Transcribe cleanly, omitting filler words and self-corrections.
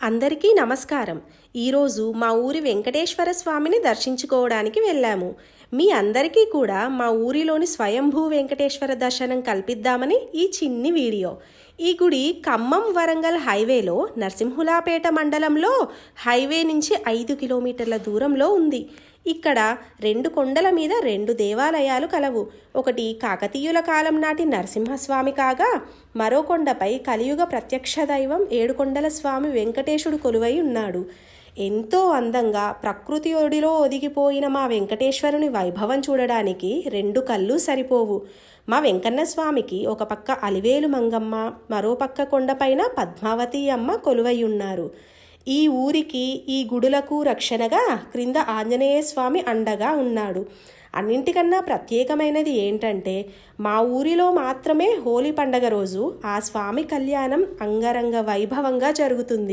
అందరికీ నమస్కారం. ఈరోజు మా ఊరి వెంకటేశ్వర స్వామిని దర్శించుకోవడానికి వెళ్ళాము. మీ అందరికీ కూడా మా ఊరిలోని స్వయంభూ వెంకటేశ్వర దర్శనం కల్పిద్దామని ఈ చిన్ని వీడియో. ఈ గుడి ఖమ్మం వరంగల్ హైవేలో నరసింహులాపేట మండలంలో హైవే నుంచి 5 కిలోమీటర్ల దూరంలో ఉంది. ఇక్కడ 2 కొండల మీద 2 దేవాలయాలు కలవు. ఒకటి కాకతీయుల కాలం నాటి నరసింహస్వామి కాగా, మరో కొండపై కలియుగ ప్రత్యక్ష దైవం ఏడుకొండల స్వామి వెంకటేశుడు కొలువై ఉన్నాడు. ఎంతో అందంగా ప్రకృతి ఒడిలో ఒదిగిపోయిన మా వెంకటేశ్వరుని వైభవం చూడడానికి 2 కళ్ళు సరిపోవు. మా వెంకన్న స్వామికి ఒక పక్క అలివేలు మంగమ్మ, మరో పక్క కొండపైన పద్మావతి అమ్మ కొలువై ఉన్నారు. ఈ ఊరికి, ఈ గుడులకు రక్షణగా క్రింద ఆంజనేయ స్వామి అండగా ఉన్నాడు. అన్నింటికన్నా ప్రత్యేకమైనది ఏంటంటే, మా ఊరిలో మాత్రమే హోలీ పండగ రోజు ఆ స్వామి కళ్యాణం అంగరంగ వైభవంగా జరుగుతుంది.